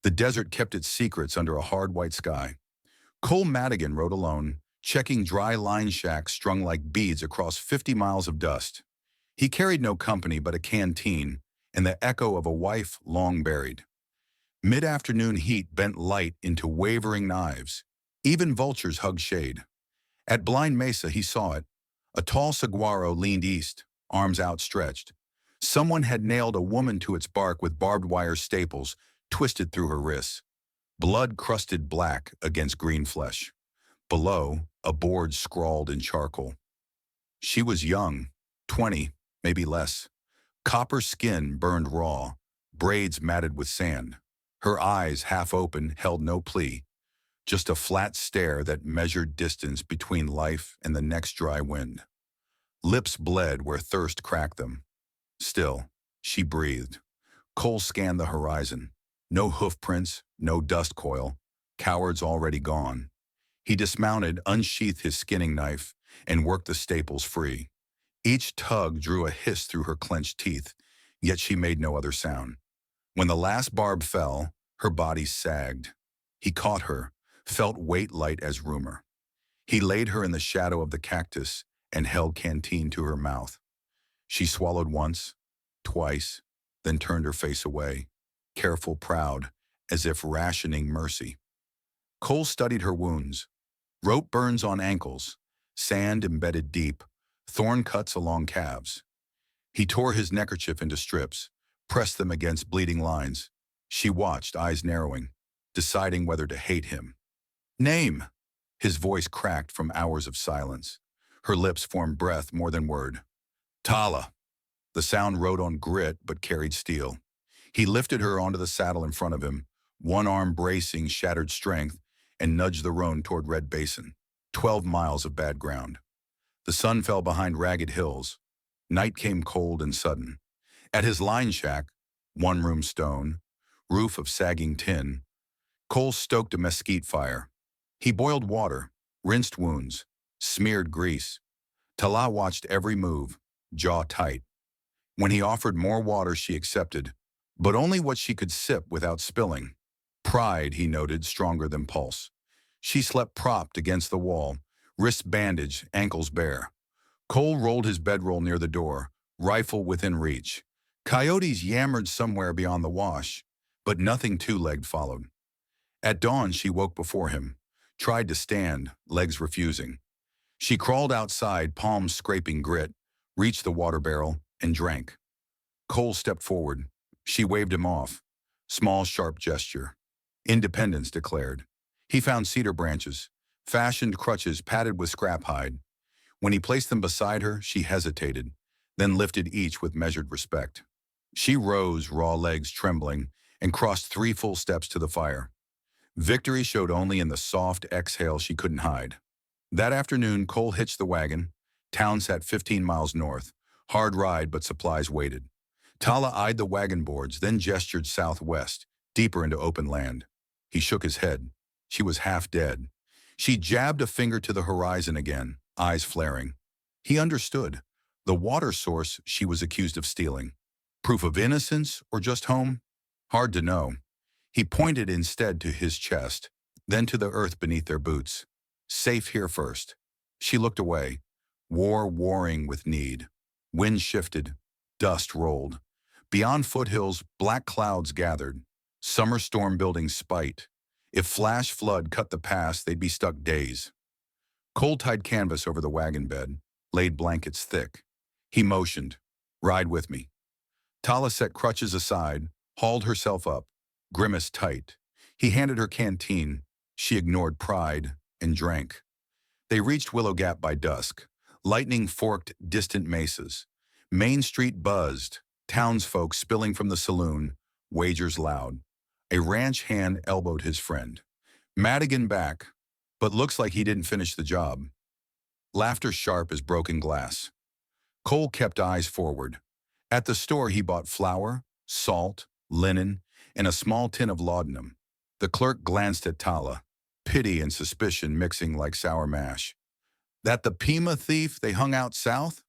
The desert kept its secrets under a hard white sky. Cole Madigan rode alone, checking dry line shacks strung like beads across 50 miles of dust. He carried no company but a canteen and the echo of a wife long buried. Mid-afternoon heat bent light into wavering knives. Even vultures hugged shade. At Blind Mesa, he saw it. A tall saguaro leaned east, arms outstretched. Someone had nailed a woman to its bark with barbed wire staples twisted through her wrists. Blood crusted black against green flesh. Below, a board scrawled in charcoal. She was young, 20, maybe less. Copper skin burned raw, braids matted with sand. Her eyes, half open, held no plea, just a flat stare that measured distance between life and the next dry wind. Lips bled where thirst cracked them. Still, she breathed. Cole scanned the horizon. No hoof prints, no dust coil. Cowards already gone. He dismounted, unsheathed his skinning knife, and worked the staples free. Each tug drew a hiss through her clenched teeth, yet she made no other sound. When the last barb fell, her body sagged. He caught her, felt weight light as rumor. He laid her in the shadow of the cactus and held canteen to her mouth. She swallowed once, twice, then turned her face away, careful, proud, as if rationing mercy. Cole studied her wounds. Rope burns on ankles, sand embedded deep, thorn cuts along calves. He tore his neckerchief into strips, pressed them against bleeding lines. She watched, eyes narrowing, deciding whether to hate him. Name! His voice cracked from hours of silence. Her lips formed breath more than word. Tala. The sound rode on grit but carried steel. He lifted her onto the saddle in front of him, one arm bracing shattered strength, and nudged the roan toward Red Basin, 12 miles of bad ground. The sun fell behind ragged hills. Night came cold and sudden. At his line shack, one-room stone, roof of sagging tin, Cole stoked a mesquite fire. He boiled water, rinsed wounds, smeared grease. Tala watched every move, jaw tight. When he offered more water, she accepted, but only what she could sip without spilling. Pride, he noted, stronger than pulse. She slept propped against the wall, wrists bandaged, ankles bare. Cole rolled his bedroll near the door, rifle within reach. Coyotes yammered somewhere beyond the wash, but nothing two-legged followed. At dawn, she woke before him, tried to stand, legs refusing. She crawled outside, palms scraping grit, reached the water barrel, and drank. Cole stepped forward. She waved him off. Small, sharp gesture. Independence declared. He found cedar branches, fashioned crutches padded with scrap hide. When he placed them beside her, she hesitated, then lifted each with measured respect. She rose, raw legs trembling, and crossed 3 full steps to the fire. Victory showed only in the soft exhale she couldn't hide. That afternoon, Cole hitched the wagon. Town sat 15 miles north. Hard ride, but supplies waited. Tala eyed the wagon boards, then gestured southwest, deeper into open land. He shook his head. She was half dead. She jabbed a finger to the horizon again, eyes flaring. He understood. The water source she was accused of stealing. Proof of innocence or just home? Hard to know. He pointed instead to his chest, then to the earth beneath their boots. Safe here first. She looked away. War warring with need. Wind shifted. Dust rolled. Beyond foothills, black clouds gathered. Summer storm building spite. If flash flood cut the pass, they'd be stuck days. Cole tied canvas over the wagon bed, laid blankets thick. He motioned, "Ride with me." Tala set crutches aside, hauled herself up, grimaced tight. He handed her canteen. She ignored pride and drank. They reached Willow Gap by dusk. Lightning forked distant mesas. Main Street buzzed, townsfolk spilling from the saloon, wagers loud. A ranch hand elbowed his friend. Madigan back, but looks like he didn't finish the job. Laughter sharp as broken glass. Cole kept eyes forward. At the store, he bought flour, salt, linen, and a small tin of laudanum. The clerk glanced at Tala, pity and suspicion mixing like sour mash. That the Pima thief they hung out south?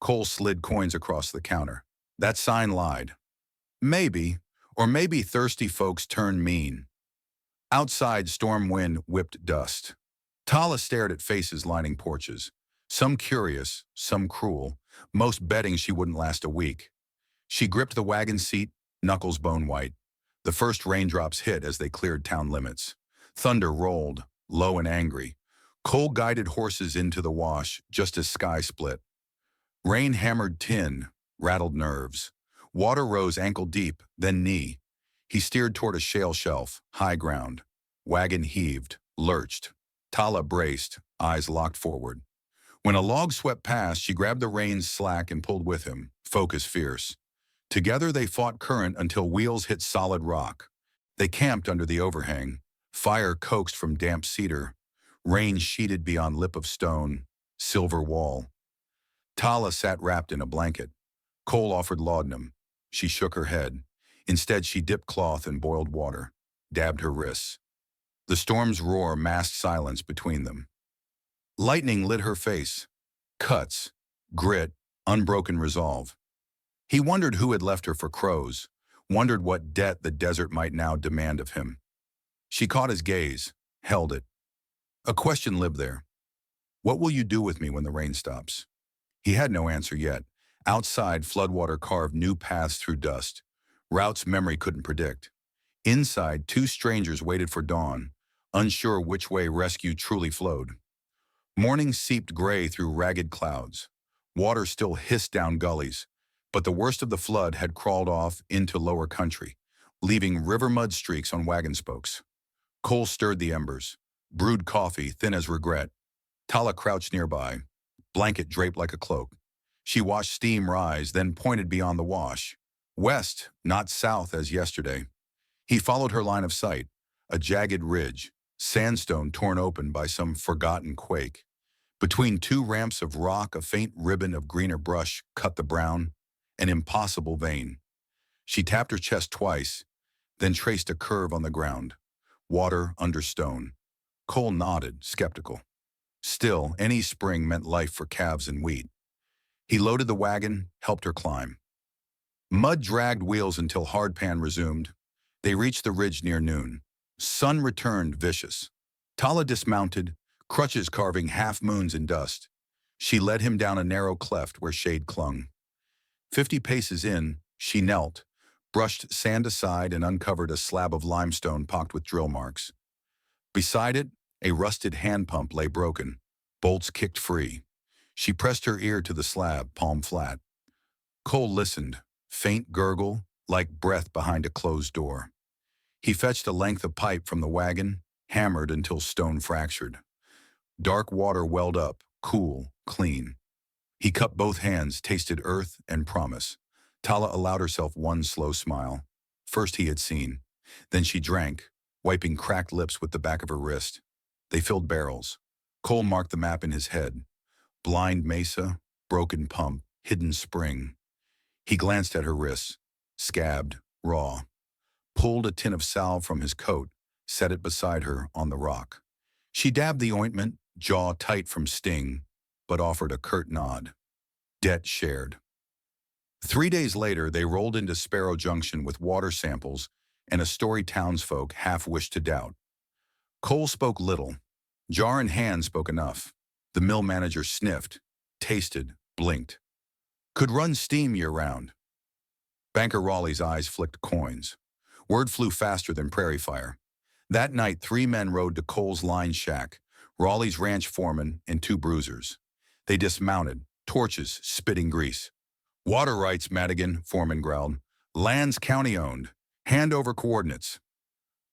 Cole slid coins across the counter. That sign lied. Maybe, Or maybe thirsty folks turned mean. Outside, storm wind whipped dust. Tala stared at faces lining porches. Some curious, some cruel, most betting she wouldn't last a week. She gripped the wagon seat, knuckles bone white. The first raindrops hit as they cleared town limits. Thunder rolled, low and angry. Cole guided horses into the wash just as sky split. Rain hammered tin, rattled nerves. Water rose ankle deep, then knee. He steered toward a shale shelf, high ground. Wagon heaved, lurched. Tala braced, eyes locked forward. When a log swept past, she grabbed the reins slack and pulled with him, focus fierce. Together they fought current until wheels hit solid rock. They camped under the overhang. Fire coaxed from damp cedar. Rain sheeted beyond lip of stone, silver wall. Tala sat wrapped in a blanket. Cole offered laudanum. She shook her head. Instead, she dipped cloth in boiled water, dabbed her wrists. The storm's roar masked silence between them. Lightning lit her face. Cuts, grit, unbroken resolve. He wondered who had left her for crows, wondered what debt the desert might now demand of him. She caught his gaze, held it. A question lived there. What will you do with me when the rain stops? He had no answer yet. Outside, floodwater carved new paths through dust, routes memory couldn't predict. Inside, two strangers waited for dawn, unsure which way rescue truly flowed. Morning seeped gray through ragged clouds. Water still hissed down gullies, but the worst of the flood had crawled off into lower country, leaving river mud streaks on wagon spokes. Cole stirred the embers, brewed coffee thin as regret. Tala crouched nearby, blanket draped like a cloak. She watched steam rise, then pointed beyond the wash. West, not south as yesterday. He followed her line of sight, a jagged ridge, sandstone torn open by some forgotten quake. Between two ramps of rock, a faint ribbon of greener brush cut the brown, an impossible vein. She tapped her chest twice, then traced a curve on the ground. Water under stone. Cole nodded, skeptical. Still, any spring meant life for calves and wheat. He loaded the wagon, helped her climb. Mud dragged wheels until hardpan resumed. They reached the ridge near noon. Sun returned vicious. Tala dismounted, crutches carving half moons in dust. She led him down a narrow cleft where shade clung. 50 paces in, she knelt, brushed sand aside and uncovered a slab of limestone pocked with drill marks. Beside it, a rusted hand pump lay broken, bolts kicked free. She pressed her ear to the slab, palm flat. Cole listened, faint gurgle, like breath behind a closed door. He fetched a length of pipe from the wagon, hammered until stone fractured. Dark water welled up, cool, clean. He cupped both hands, tasted earth and promise. Tala allowed herself one slow smile. First he had seen. Then she drank, wiping cracked lips with the back of her wrist. They filled barrels. Cole marked the map in his head. Blind mesa, broken pump, hidden spring. He glanced at her wrists, scabbed, raw. Pulled a tin of salve from his coat, set it beside her on the rock. She dabbed the ointment, jaw tight from sting, but offered a curt nod. Debt shared. 3 days later, they rolled into Sparrow Junction with water samples and a story townsfolk half wished to doubt. Cole spoke little. Jar in hand spoke enough. The mill manager sniffed, tasted, blinked. Could run steam year-round. Banker Raleigh's eyes flicked coins. Word flew faster than prairie fire. That night, 3 men rode to Cole's line shack, Raleigh's ranch foreman and 2 bruisers. They dismounted, torches spitting grease. Water rights, Madigan, foreman growled. Land's county-owned. Hand over coordinates.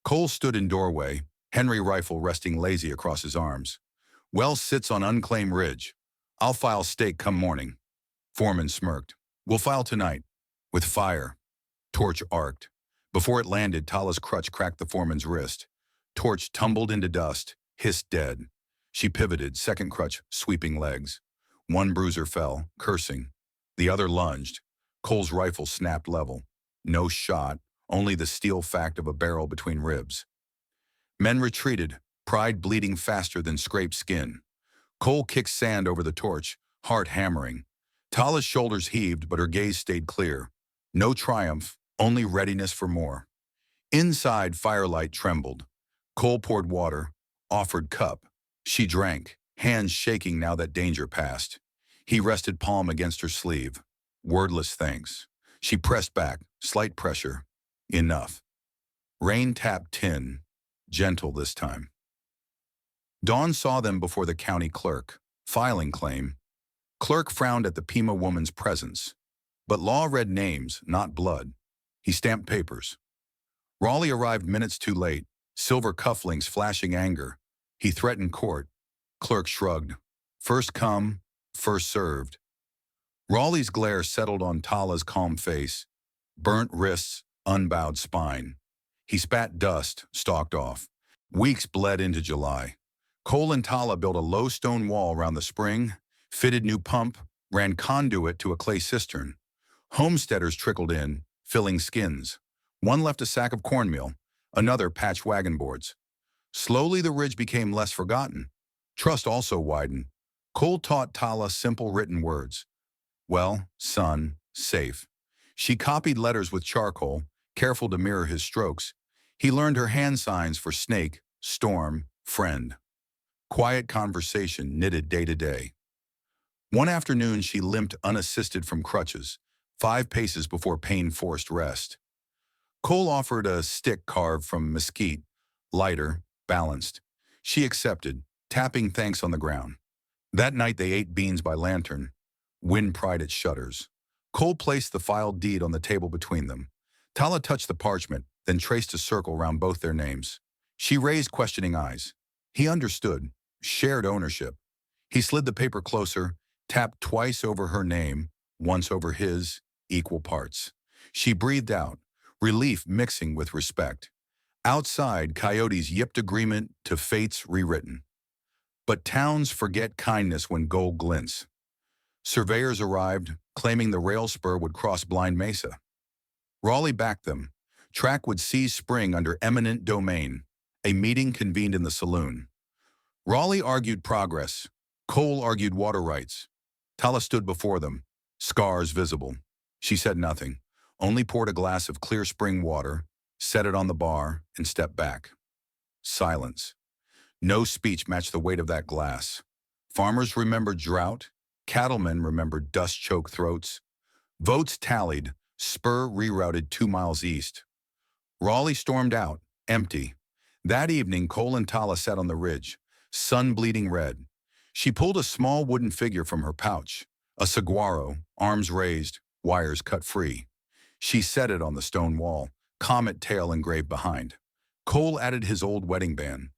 Cole stood in doorway, Henry rifle resting lazy across his arms. Well sits on unclaimed ridge. I'll file stake come morning. Foreman smirked. We'll file tonight. With fire. Torch arced. Before it landed, Tala's crutch cracked the foreman's wrist. Torch tumbled into dust, hissed dead. She pivoted, second crutch sweeping legs. One bruiser fell, cursing. The other lunged. Cole's rifle snapped level. No shot, only the steel fact of a barrel between ribs. Men retreated, pride bleeding faster than scraped skin. Cole kicked sand over the torch, heart hammering. Tala's shoulders heaved, but her gaze stayed clear. No triumph, only readiness for more. Inside, firelight trembled. Cole poured water, offered cup. She drank, hands shaking now that danger passed. He rested palm against her sleeve. Wordless thanks. She pressed back, slight pressure. Enough. Rain tapped tin, gentle this time. Dawn saw them before the county clerk, filing claim. Clerk frowned at the Pima woman's presence. But law read names, not blood. He stamped papers. Raleigh arrived minutes too late, silver cufflinks flashing anger. He threatened court. Clerk shrugged. First come, first served. Raleigh's glare settled on Tala's calm face, burnt wrists, unbowed spine. He spat dust, stalked off. Weeks bled into July. Cole and Tala built a low stone wall around the spring, fitted new pump, ran conduit to a clay cistern. Homesteaders trickled in, filling skins. One left a sack of cornmeal, another patched wagon boards. Slowly the ridge became less forgotten. Trust also widened. Cole taught Tala simple written words. Well, son, safe. She copied letters with charcoal, careful to mirror his strokes. He learned her hand signs for snake, storm, friend. Quiet conversation knitted day to day. One afternoon she limped unassisted from crutches, 5 paces before pain forced rest. Cole offered a stick carved from mesquite, lighter, balanced. She accepted, tapping thanks on the ground. That night they ate beans by lantern. Wind pried its shutters. Cole placed the filed deed on the table between them. Tala touched the parchment, then traced a circle round both their names. She raised questioning eyes. He understood. Shared ownership. He slid the paper closer, tapped twice over her name, once over his, equal parts. She breathed out, relief mixing with respect. Outside, coyotes yipped agreement to fates rewritten. But towns forget kindness when gold glints. Surveyors arrived, claiming the rail spur would cross Blind Mesa. Raleigh backed them. Track would seize spring under eminent domain. A meeting convened in the saloon. Raleigh argued progress. Cole argued water rights. Tala stood before them, scars visible. She said nothing, only poured a glass of clear spring water, set it on the bar, and stepped back. Silence. No speech matched the weight of that glass. Farmers remembered drought. Cattlemen remembered dust-choked throats. Votes tallied. Spur rerouted 2 miles east. Raleigh stormed out, empty. That evening, Cole and Tala sat on the ridge, sun bleeding red. She pulled a small wooden figure from her pouch, a saguaro, arms raised, wires cut free. She set it on the stone wall, comet tail engraved behind. Cole added his old wedding band.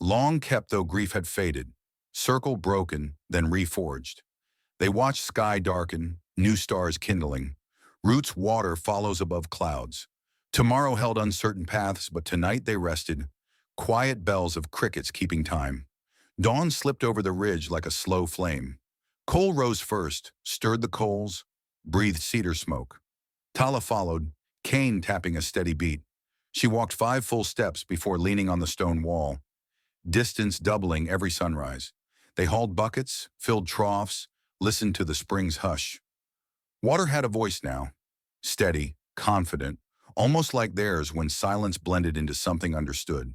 Long kept though grief had faded, circle broken, then reforged. They watched sky darken, new stars kindling. Roots water follows above clouds. Tomorrow held uncertain paths, but tonight they rested, quiet bells of crickets keeping time. Dawn slipped over the ridge like a slow flame. Cole rose first, stirred the coals, breathed cedar smoke. Tala followed, cane tapping a steady beat. She walked 5 full steps before leaning on the stone wall, distance doubling every sunrise. They hauled buckets, filled troughs, listened to the spring's hush. Water had a voice now, steady, confident, almost like theirs when silence blended into something understood.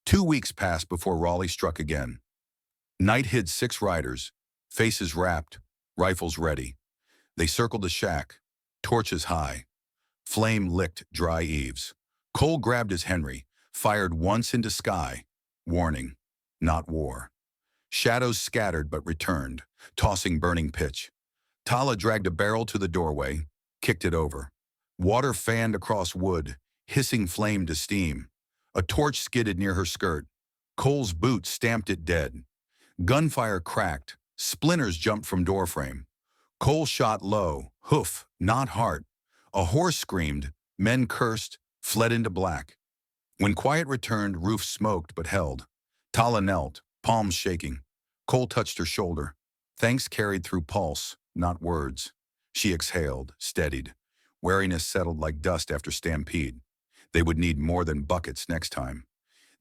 2 weeks passed before Raleigh struck again. Night hid 6 riders, faces wrapped, rifles ready. They circled the shack, torches high. Flame licked dry eaves. Cole grabbed his Henry, fired once into sky. Warning, not war. Shadows scattered but returned, tossing burning pitch. Tala dragged a barrel to the doorway, kicked it over. Water fanned across wood, hissing flame to steam. A torch skidded near her skirt. Cole's boot stamped it dead. Gunfire cracked. Splinters jumped from doorframe. Cole shot low, hoof, not heart. A horse screamed. Men cursed, fled into black. When quiet returned, roof smoked but held. Tala knelt, palms shaking. Cole touched her shoulder. Thanks carried through pulse, not words. She exhaled, steadied. Wariness settled like dust after stampede. They would need more than buckets next time.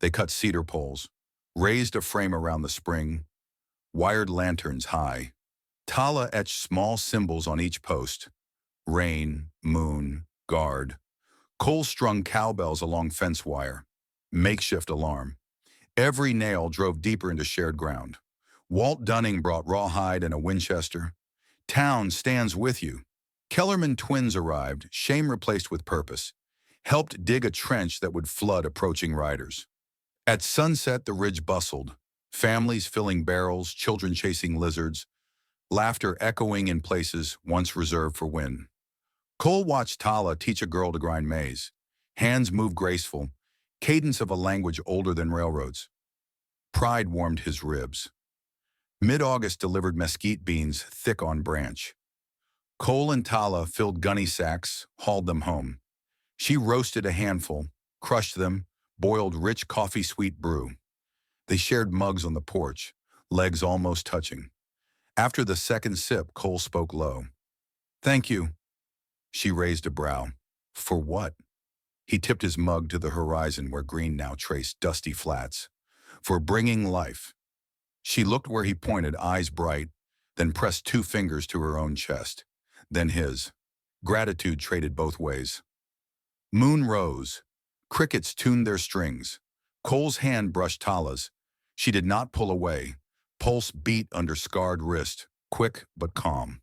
They cut cedar poles, raised a frame around the spring, wired lanterns high. Tala etched small symbols on each post. Rain, moon, Guard. Cole strung cowbells along fence wire. Makeshift alarm. Every nail drove deeper into shared ground. Walt Dunning brought rawhide and a Winchester. Town stands with you. Kellerman twins arrived, shame replaced with purpose. Helped dig a trench that would flood approaching riders. At sunset, the ridge bustled. Families filling barrels, children chasing lizards, laughter echoing in places once reserved for wind. Cole watched Tala teach a girl to grind maize. Hands moved graceful, cadence of a language older than railroads. Pride warmed his ribs. Mid-August delivered mesquite beans thick on branch. Cole and Tala filled gunny sacks, hauled them home. She roasted a handful, crushed them, boiled rich coffee-sweet brew. They shared mugs on the porch, legs almost touching. After the second sip, Cole spoke low. "Thank you." She raised a brow. "For what?" He tipped his mug to the horizon where green now traced dusty flats. "For bringing life." She looked where he pointed, eyes bright, then pressed two fingers to her own chest. Then his. Gratitude traded both ways. Moon rose. Crickets tuned their strings. Cole's hand brushed Tala's. She did not pull away. Pulse beat under scarred wrist, quick but calm.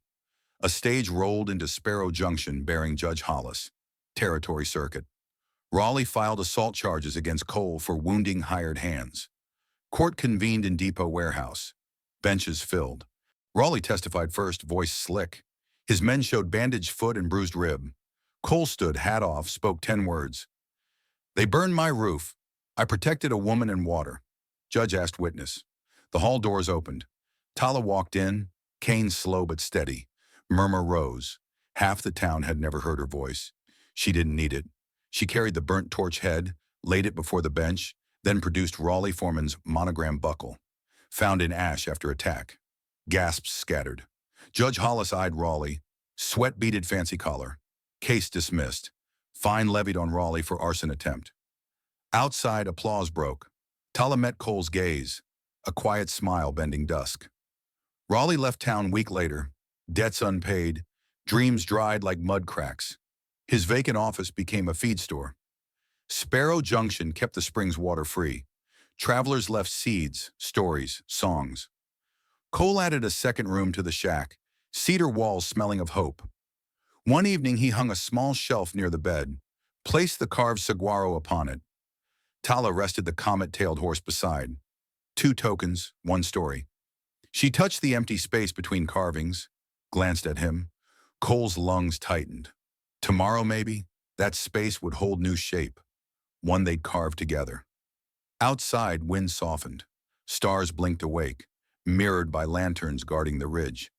A stage rolled into Sparrow Junction bearing Judge Hollis. Territory circuit. Raleigh filed assault charges against Cole for wounding hired hands. Court convened in Depot Warehouse. Benches filled. Raleigh testified first, voice slick. His men showed bandaged foot and bruised rib. Cole stood, hat off, spoke 10 words. "They burned my roof. I protected a woman and water." Judge asked witness. The hall doors opened. Tala walked in, cane slow but steady. Murmur rose. Half the town had never heard her voice. She didn't need it. She carried the burnt torch head, laid it before the bench, then produced Raleigh Foreman's monogram buckle. Found in ash after attack. Gasps scattered. Judge Hollis eyed Raleigh. Sweat beaded fancy collar. Case dismissed. Fine levied on Raleigh for arson attempt. Outside, applause broke. Tala met Cole's gaze, a quiet smile bending dusk. Raleigh left town week later, debts unpaid, dreams dried like mud cracks. His vacant office became a feed store. Sparrow Junction kept the springs water free. Travelers left seeds, stories, songs. Cole added a second room to the shack, cedar walls smelling of hope. One evening he hung a small shelf near the bed, placed the carved saguaro upon it. Tala rested the comet-tailed horse beside. 2 tokens, 1 story. She touched the empty space between carvings, glanced at him. Cole's lungs tightened. Tomorrow, maybe, that space would hold new shape, one they'd carve together. Outside, wind softened. Stars blinked awake, mirrored by lanterns guarding the ridge.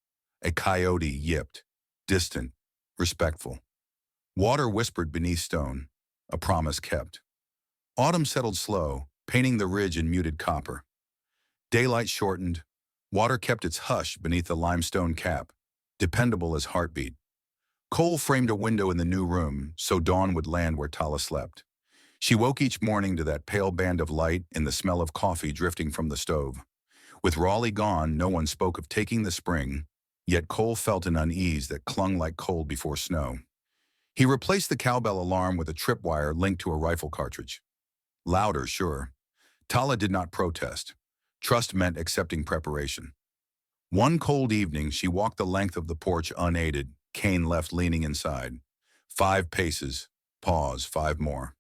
A coyote yipped, distant, respectful. Water whispered beneath stone, a promise kept. Autumn settled slow, painting the ridge in muted copper. Daylight shortened. Water kept its hush beneath the limestone cap, dependable as heartbeat. Cole framed a window in the new room so dawn would land where Tala slept. She woke each morning to that pale band of light and the smell of coffee drifting from the stove. With Raleigh gone, no one spoke of taking the spring, yet Cole felt an unease that clung like cold before snow. He replaced the cowbell alarm with a tripwire linked to a rifle cartridge. Louder, sure. Tala did not protest. Trust meant accepting preparation. One cold evening, she walked the length of the porch unaided, cane left leaning inside. 5 paces, pause, 5 more.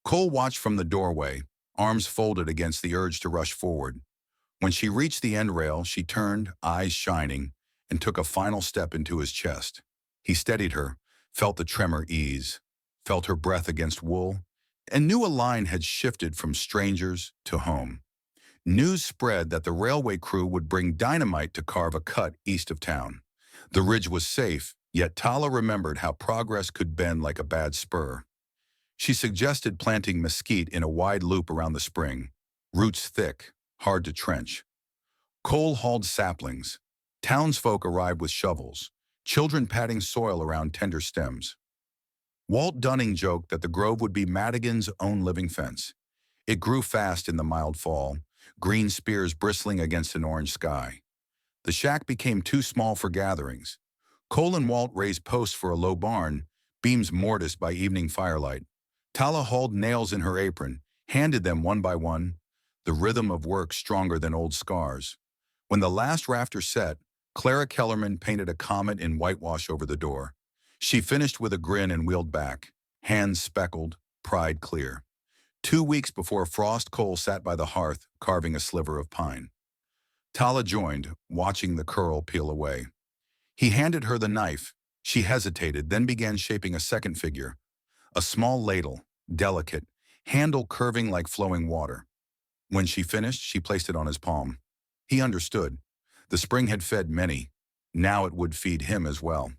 Cole watched from the doorway, arms folded against the urge to rush forward. When she reached the end rail, she turned, eyes shining, and took a final step into his chest. He steadied her, felt the tremor ease, felt her breath against wool, and knew a line had shifted from strangers to home. News spread that the railway crew would bring dynamite to carve a cut east of town. The ridge was safe, yet Tala remembered how progress could bend like a bad spur. She suggested planting mesquite in a wide loop around the spring, roots thick, hard to trench. Cole hauled saplings. Townsfolk arrived with shovels, children patting soil around tender stems. Walt Dunning joked that the grove would be Madigan's own living fence. It grew fast in the mild fall, green spears bristling against an orange sky. The shack became too small for gatherings. Cole and Walt raised posts for a low barn, beams mortised by evening firelight. Tala hauled nails in her apron, handed them one by one, the rhythm of work stronger than old scars. When the last rafter set, Clara Kellerman painted a comet in whitewash over the door. She finished with a grin and wheeled back, hands speckled, pride clear. 2 weeks before frost, Cole sat by the hearth, carving a sliver of pine. Tala joined, watching the curl peel away. He handed her the knife. She hesitated, then began shaping a second figure. A small ladle, delicate, handle curving like flowing water. When she finished, she placed it on his palm. He understood. The spring had fed many. Now it would feed him as well.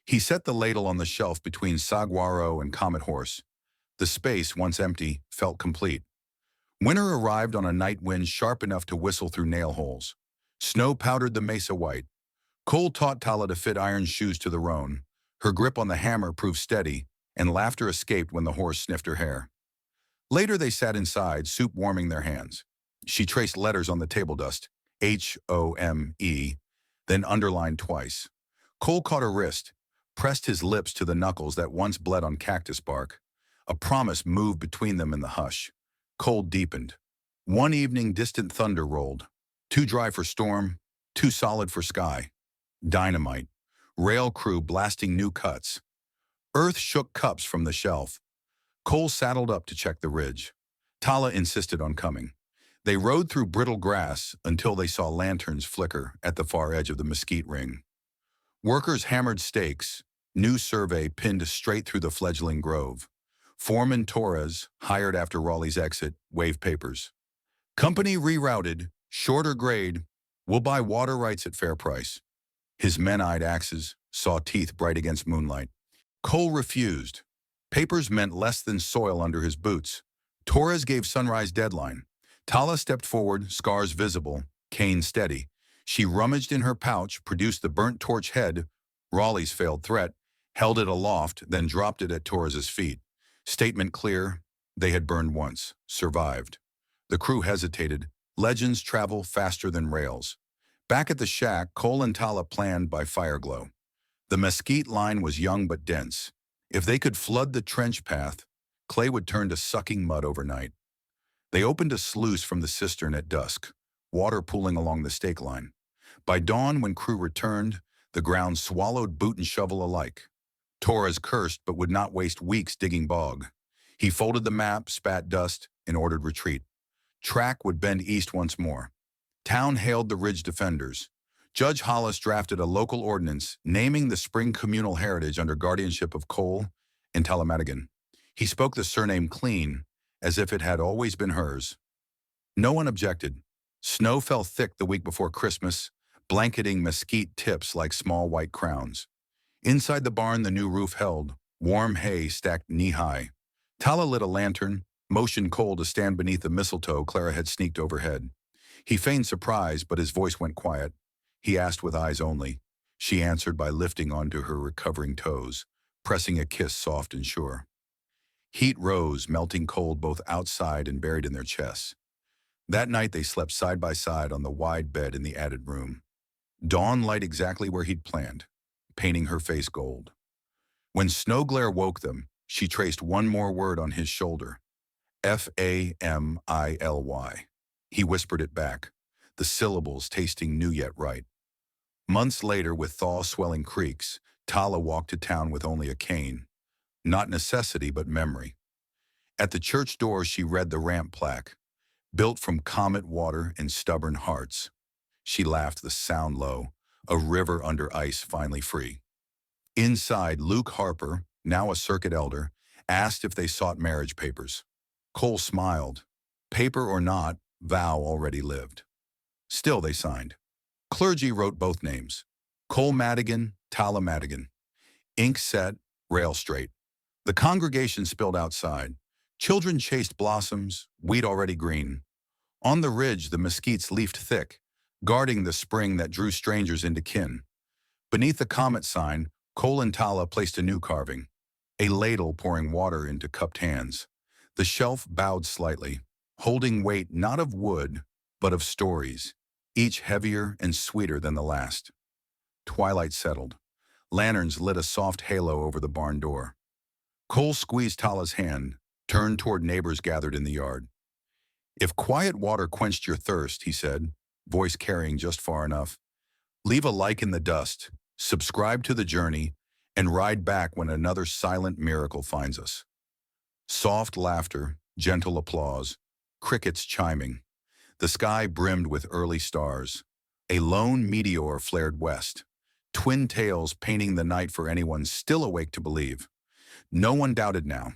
He set the ladle on the shelf between saguaro and comet horse. The space, once empty, felt complete. Winter arrived on a night wind sharp enough to whistle through nail holes. Snow powdered the mesa white. Cole taught Tala to fit iron shoes to the roan. Her grip on the hammer proved steady, and laughter escaped when the horse sniffed her hair. Later they sat inside, soup warming their hands. She traced letters on the table dust, Home, then underlined twice. Cole caught her wrist, pressed his lips to the knuckles that once bled on cactus bark. A promise moved between them in the hush. Cold deepened. One evening, distant thunder rolled. Too dry for storm, too solid for sky. Dynamite. Rail crew blasting new cuts. Earth shook cups from the shelf. Cole saddled up to check the ridge. Tala insisted on coming. They rode through brittle grass until they saw lanterns flicker at the far edge of the mesquite ring. Workers hammered stakes, new survey pinned straight through the fledgling grove. Foreman Torres, hired after Raleigh's exit, waved papers. Company rerouted, shorter grade, will buy water rights at fair price. His men eyed axes, saw teeth bright against moonlight. Cole refused. Papers meant less than soil under his boots. Torres gave sunrise deadline. Tala stepped forward, scars visible, cane steady. She rummaged in her pouch, produced the burnt torch head, Raleigh's failed threat, held it aloft, then dropped it at Torres's feet. Statement clear, they had burned once, survived. The crew hesitated. Legends travel faster than rails. Back at the shack, Cole and Tala planned by fireglow. The mesquite line was young but dense. If they could flood the trench path, clay would turn to sucking mud overnight. They opened a sluice from the cistern at dusk, water pooling along the stake line. By dawn, when crew returned, the ground swallowed boot and shovel alike. Torres cursed but would not waste weeks digging bog. He folded the map, spat dust, and ordered retreat. Track would bend east once more. Town hailed the ridge defenders. Judge Hollis drafted a local ordinance naming the spring communal heritage under guardianship of Cole and Talamatigan. He spoke the surname clean, as if it had always been hers. No one objected. Snow fell thick the week before Christmas, blanketing mesquite tips like small white crowns. Inside the barn, the new roof held, warm hay stacked knee-high. Tala lit a lantern, motioned Cole to stand beneath the mistletoe Clara had sneaked overhead. He feigned surprise, but his voice went quiet. He asked with eyes only. She answered by lifting onto her recovering toes, pressing a kiss soft and sure. Heat rose, melting cold both outside and buried in their chests. That night they slept side by side on the wide bed in the added room. Dawn light exactly where he'd planned, painting her face gold. When snow glare woke them, she traced one more word on his shoulder. Family. He whispered it back, the syllables tasting new yet right. Months later, with thaw swelling creeks, Tala walked to town with only a cane. Not necessity, but memory. At the church door, she read the ramp plaque, built from comet water and stubborn hearts. She laughed, the sound low, a river under ice finally free. Inside, Luke Harper, now a circuit elder, asked if they sought marriage papers. Cole smiled. Paper or not, vow already lived. Still they signed. Clergy wrote both names. Cole Madigan, Tala Madigan. Ink set, rail straight. The congregation spilled outside. Children chased blossoms, wheat already green. On the ridge, the mesquites leafed thick, guarding the spring that drew strangers into kin. Beneath the comet sign, Cole and Tala placed a new carving, a ladle pouring water into cupped hands. The shelf bowed slightly, holding weight not of wood, but of stories, each heavier and sweeter than the last. Twilight settled. Lanterns lit a soft halo over the barn door. Cole squeezed Tala's hand, turned toward neighbors gathered in the yard. "If quiet water quenched your thirst," he said, voice carrying just far enough, "leave a like in the dust, subscribe to the journey, and ride back when another silent miracle finds us." Soft laughter, gentle applause, crickets chiming. The sky brimmed with early stars. A lone meteor flared west, twin tails painting the night for anyone still awake to believe. No one doubted now.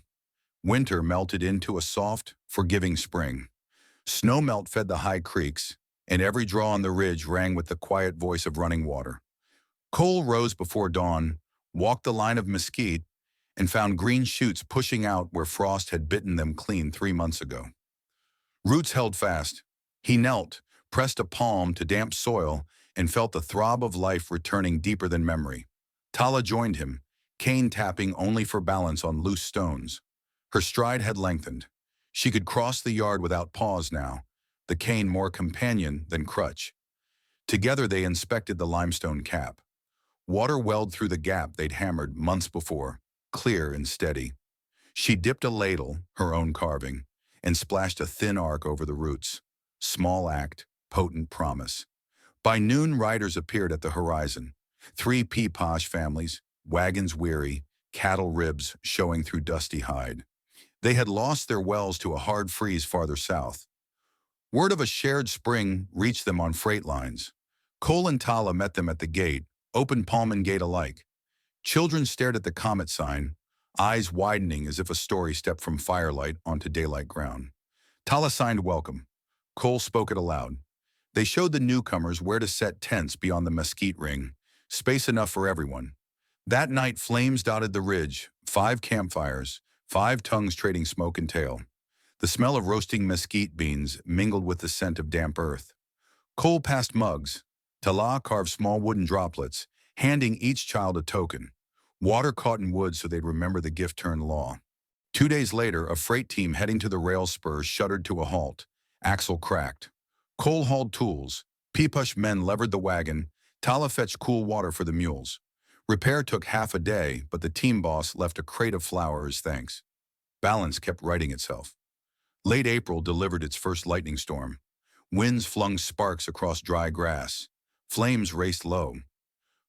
Winter melted into a soft, forgiving spring. Snowmelt fed the high creeks, and every draw on the ridge rang with the quiet voice of running water. Cole rose before dawn, walked the line of mesquite, and found green shoots pushing out where frost had bitten them clean 3 months ago. Roots held fast. He knelt, pressed a palm to damp soil, and felt the throb of life returning deeper than memory. Tala joined him, cane tapping only for balance on loose stones. Her stride had lengthened. She could cross the yard without pause now, the cane more companion than crutch. Together they inspected the limestone cap. Water welled through the gap they'd hammered months before, clear and steady. She dipped a ladle, her own carving, and splashed a thin arc over the roots. Small act, potent promise. By noon, riders appeared at the horizon. 3 Posh families, wagons weary, cattle ribs showing through dusty hide. They had lost their wells to a hard freeze farther south. Word of a shared spring reached them on freight lines. Cole and Tala met them at the gate, open palm and gate alike. Children stared at the comet sign, eyes widening as if a story stepped from firelight onto daylight ground. Tala signed welcome. Cole spoke it aloud. They showed the newcomers where to set tents beyond the mesquite ring, space enough for everyone. That night, flames dotted the ridge, 5 campfires, 5 tongues trading smoke and tail. The smell of roasting mesquite beans mingled with the scent of damp earth. Cole passed mugs. Tala carved small wooden droplets, handing each child a token. Water caught in wood so they'd remember the gift turned law. 2 days later, a freight team heading to the rail spur shuddered to a halt. Axle cracked. Cole hauled tools. Peepush men levered the wagon. Tala fetched cool water for the mules. Repair took half a day, but the team boss left a crate of flour as thanks. Balance kept righting itself. Late April delivered its first lightning storm. Winds flung sparks across dry grass. Flames raced low.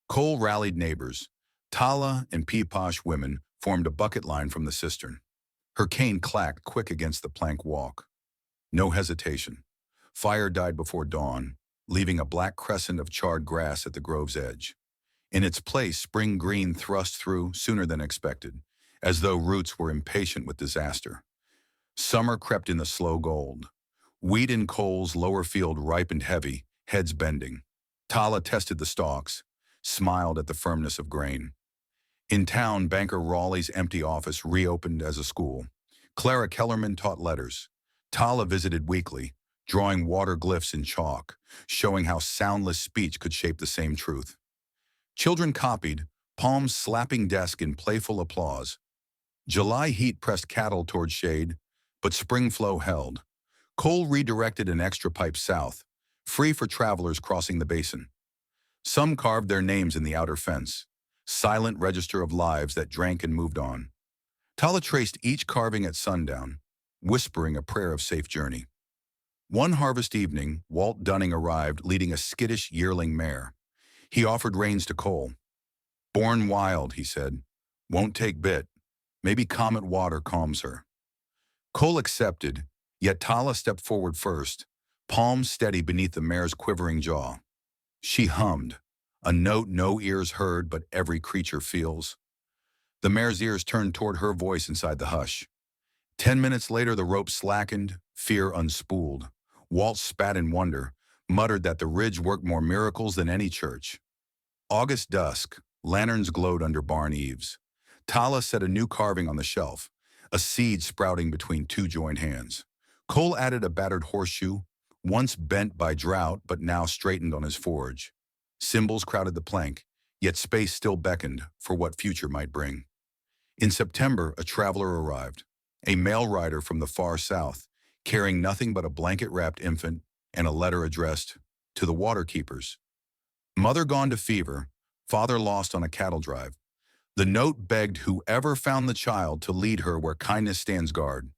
Cole rallied neighbors. Tala and Peeposh women formed a bucket line from the cistern. Her cane clacked quick against the plank walk. No hesitation. Fire died before dawn, leaving a black crescent of charred grass at the grove's edge. In its place, spring green thrust through sooner than expected, as though roots were impatient with disaster. Summer crept in the slow gold. Wheat in Cole's lower field ripened heavy, heads bending. Tala tested the stalks, smiled at the firmness of grain. In town, banker Raleigh's empty office reopened as a school. Clara Kellerman taught letters. Tala visited weekly, drawing water glyphs in chalk, showing how soundless speech could shape the same truth. Children copied, palms slapping desk in playful applause. July heat pressed cattle toward shade, but spring flow held. Cole redirected an extra pipe south, free for travelers crossing the basin. Some carved their names in the outer fence, silent register of lives that drank and moved on. Tala traced each carving at sundown, whispering a prayer of safe journey. One harvest evening, Walt Dunning arrived leading a skittish yearling mare. He offered reins to Cole. "Born wild," he said. "Won't take bit. Maybe comet water calms her." Cole accepted, yet Tala stepped forward first, palms steady beneath the mare's quivering jaw. She hummed, a note no ears heard but every creature feels. The mare's ears turned toward her voice inside the hush. 10 minutes later, the rope slackened, fear unspooled. Walt spat in wonder, muttered that the ridge worked more miracles than any church. August dusk, lanterns glowed under barn eaves. Tala set a new carving on the shelf, a seed sprouting between 2 joined hands. Cole added a battered horseshoe, once bent by drought but now straightened on his forge. Symbols crowded the plank, yet space still beckoned for what future might bring. In September, a traveler arrived, a mail rider from the far south, carrying nothing but a blanket-wrapped infant and a letter addressed to the water keepers. Mother gone to fever, Father lost on a cattle drive. The note begged whoever found the child to lead her where kindness stands guard.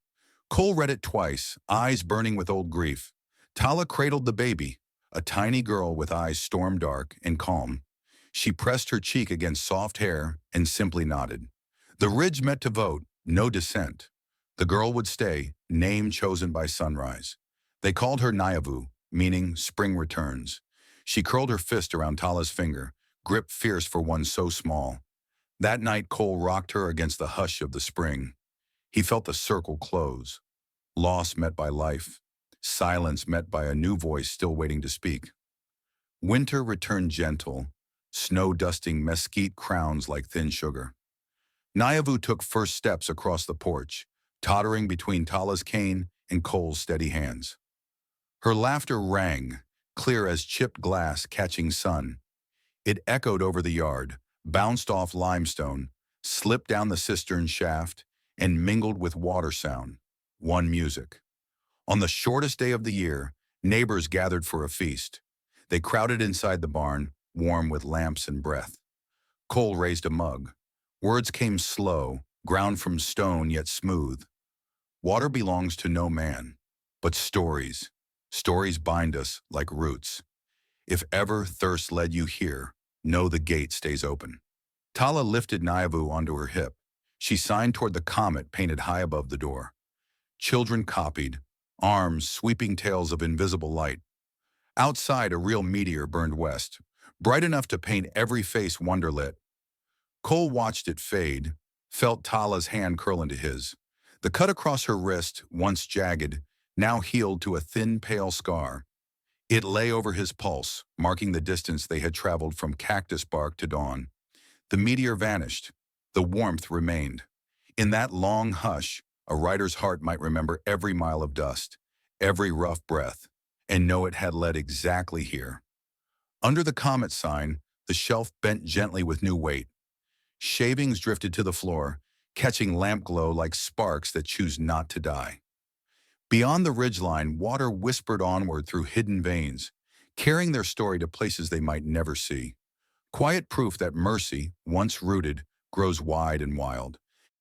Cole read it twice, eyes burning with old grief. Tala cradled the baby, a tiny girl with eyes storm-dark and calm. She pressed her cheek against soft hair and simply nodded. The Ridge met to vote, no dissent. The girl would stay, name chosen by sunrise. They called her Nyavu, meaning spring returns. She curled her fist around Tala's finger, grip fierce for one so small. That night Cole rocked her against the hush of the spring. He felt the circle close. Loss met by life. Silence met by a new voice still waiting to speak. Winter returned gentle, snow dusting mesquite crowns like thin sugar. Nyavu took first steps across the porch, tottering between Tala's cane and Cole's steady hands. Her laughter rang, clear as chipped glass catching sun. It echoed over the yard, bounced off limestone, slipped down the cistern shaft, and mingled with water sound. One music. On the shortest day of the year, neighbors gathered for a feast. They crowded inside the barn, warm with lamps and breath. Cole raised a mug. Words came slow, ground from stone yet smooth. Water belongs to no man, but stories. Stories bind us like roots. If ever thirst led you here, know the gate stays open. Tala lifted Nyavu onto her hip. She signed toward the comet painted high above the door. Children copied, arms sweeping tails of invisible light. Outside, a real meteor burned west, bright enough to paint every face wonderlit. Cole watched it fade, felt Tala's hand curl into his. The cut across her wrist, once jagged, now healed to a thin, pale scar. It lay over his pulse, marking the distance they had traveled from cactus bark to dawn. The meteor vanished. The warmth remained. In that long hush, a writer's heart might remember every mile of dust, every rough breath, and know it had led exactly here. Under the comet sign, the shelf bent gently with new weight. Shavings drifted to the floor, catching lamp glow like sparks that choose not to die. Beyond the ridgeline, water whispered onward through hidden veins, carrying their story to places they might never see. Quiet proof that mercy, once rooted, grows wide and wild.